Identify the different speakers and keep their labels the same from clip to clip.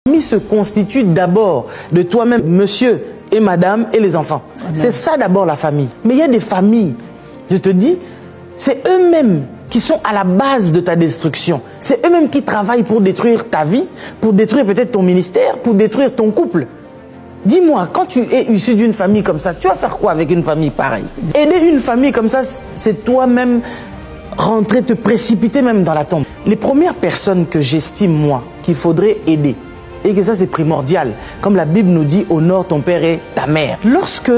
Speaker 1: La famille se constitue d'abord de toi-même, monsieur et madame et les enfants. C'est ça d'abord la famille. Mais il y a des familles, je te dis, c'est eux-mêmes qui sont à la base de ta destruction. C'est eux-mêmes qui travaillent pour détruire ta vie, pour détruire peut-être ton ministère, pour détruire ton couple. Dis-moi, quand tu es issu d'une famille comme ça, tu vas faire quoi avec une famille pareille? Aider une famille comme ça, c'est toi-même rentrer, te précipiter même dans la tombe. Les premières personnes que j'estime, moi, qu'il faudrait aider, et que ça c'est primordial, comme la Bible nous dit, honore ton père et ta mère. Lorsque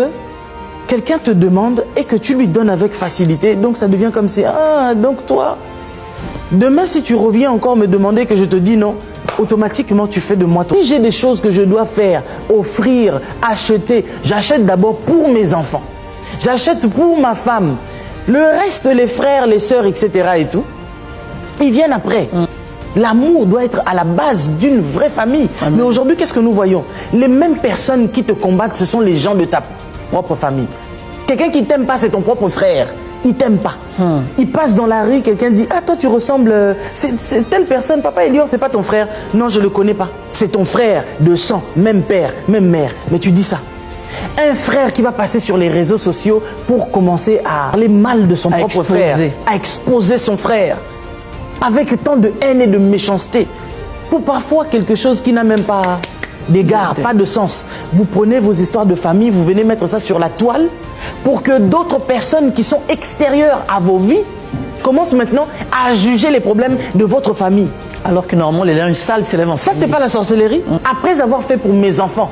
Speaker 1: quelqu'un te demande et que tu lui donnes avec facilité, donc ça devient comme si, ah, donc toi, demain si tu reviens encore me demander que je te dis non, automatiquement tu fais de moi ton. Si j'ai des choses que je dois faire, offrir, acheter, j'achète d'abord pour mes enfants. J'achète pour ma femme. Le reste, les frères, les sœurs, etc. et tout, ils viennent après. L'amour doit être à la base d'une vraie famille. Mais aujourd'hui, qu'est-ce que nous voyons? Les mêmes personnes qui te combattent, ce sont les gens de ta propre famille. Quelqu'un qui t'aime pas, c'est ton propre frère. Il t'aime pas. Il passe dans la rue, quelqu'un dit, ah toi tu ressembles, c'est telle personne, papa Elior, c'est pas ton frère. Non, je le connais pas. C'est ton frère de sang, même père, même mère. Mais tu dis ça. Un frère qui va passer sur les réseaux sociaux pour commencer à parler mal de son propre frère, à exposer son frère, avec tant de haine et de méchanceté, pour parfois quelque chose qui n'a même pas d'égard, pas de sens. Vous prenez vos histoires de famille, vous venez mettre ça sur la toile, pour que d'autres personnes qui sont extérieures à vos vies commencent maintenant à juger les problèmes de votre famille.
Speaker 2: Alors que normalement, les linges sales s'élèvent en famille.
Speaker 1: Ça, c'est pas la sorcellerie. Après avoir fait pour mes enfants,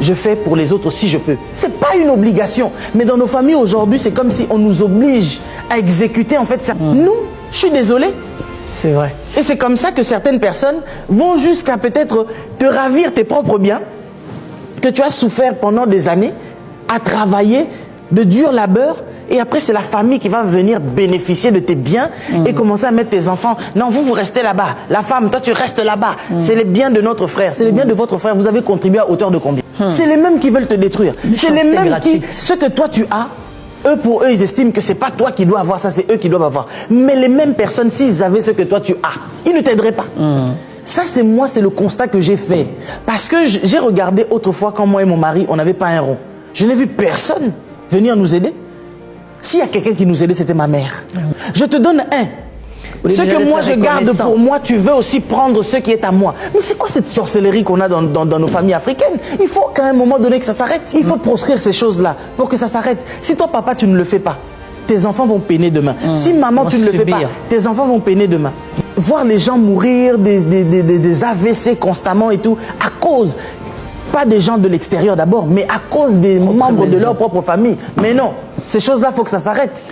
Speaker 1: je fais pour les autres aussi, je peux. C'est pas une obligation. Mais dans nos familles aujourd'hui, c'est comme si on nous oblige à exécuter en fait ça. Nous, je suis désolé.
Speaker 2: C'est vrai.
Speaker 1: Et c'est comme ça que certaines personnes vont jusqu'à peut-être te ravir tes propres biens, que tu as souffert pendant des années, à travailler de dur labeur. Et après, c'est la famille qui va venir bénéficier de tes biens et commencer à mettre tes enfants. Non, vous restez là-bas. La femme, toi, tu restes là-bas. C'est les biens de notre frère. C'est les biens de votre frère. Vous avez contribué à hauteur de combien? C'est les mêmes qui veulent te détruire. C'est les mêmes qui, ce que toi, tu as, eux, pour eux, ils estiment que c'est pas toi qui dois avoir ça, c'est eux qui doivent avoir. Mais les mêmes personnes, s'ils avaient ce que toi, tu as, ils ne t'aideraient pas. Ça, c'est moi, c'est le constat que j'ai fait. Parce que j'ai regardé autrefois, quand moi et mon mari, on n'avait pas un rond. Je n'ai vu personne venir nous aider. S'il y a quelqu'un qui nous aidait, c'était ma mère. Je te donne un. Ce que moi je garde pour moi, tu veux aussi prendre ce qui est à moi. Mais c'est quoi cette sorcellerie qu'on a dans nos familles africaines? Il faut qu'à un moment donné que ça s'arrête. Il faut proscrire ces choses-là pour que ça s'arrête. Si toi, papa, tu ne le fais pas, tes enfants vont peiner demain. Si maman, tu ne le fais pas, tes enfants vont peiner demain. Voir les gens mourir des AVC constamment et tout, à cause, pas des gens de l'extérieur d'abord, mais à cause des membres de leur propre famille. Mais non, ces choses-là, il faut que ça s'arrête.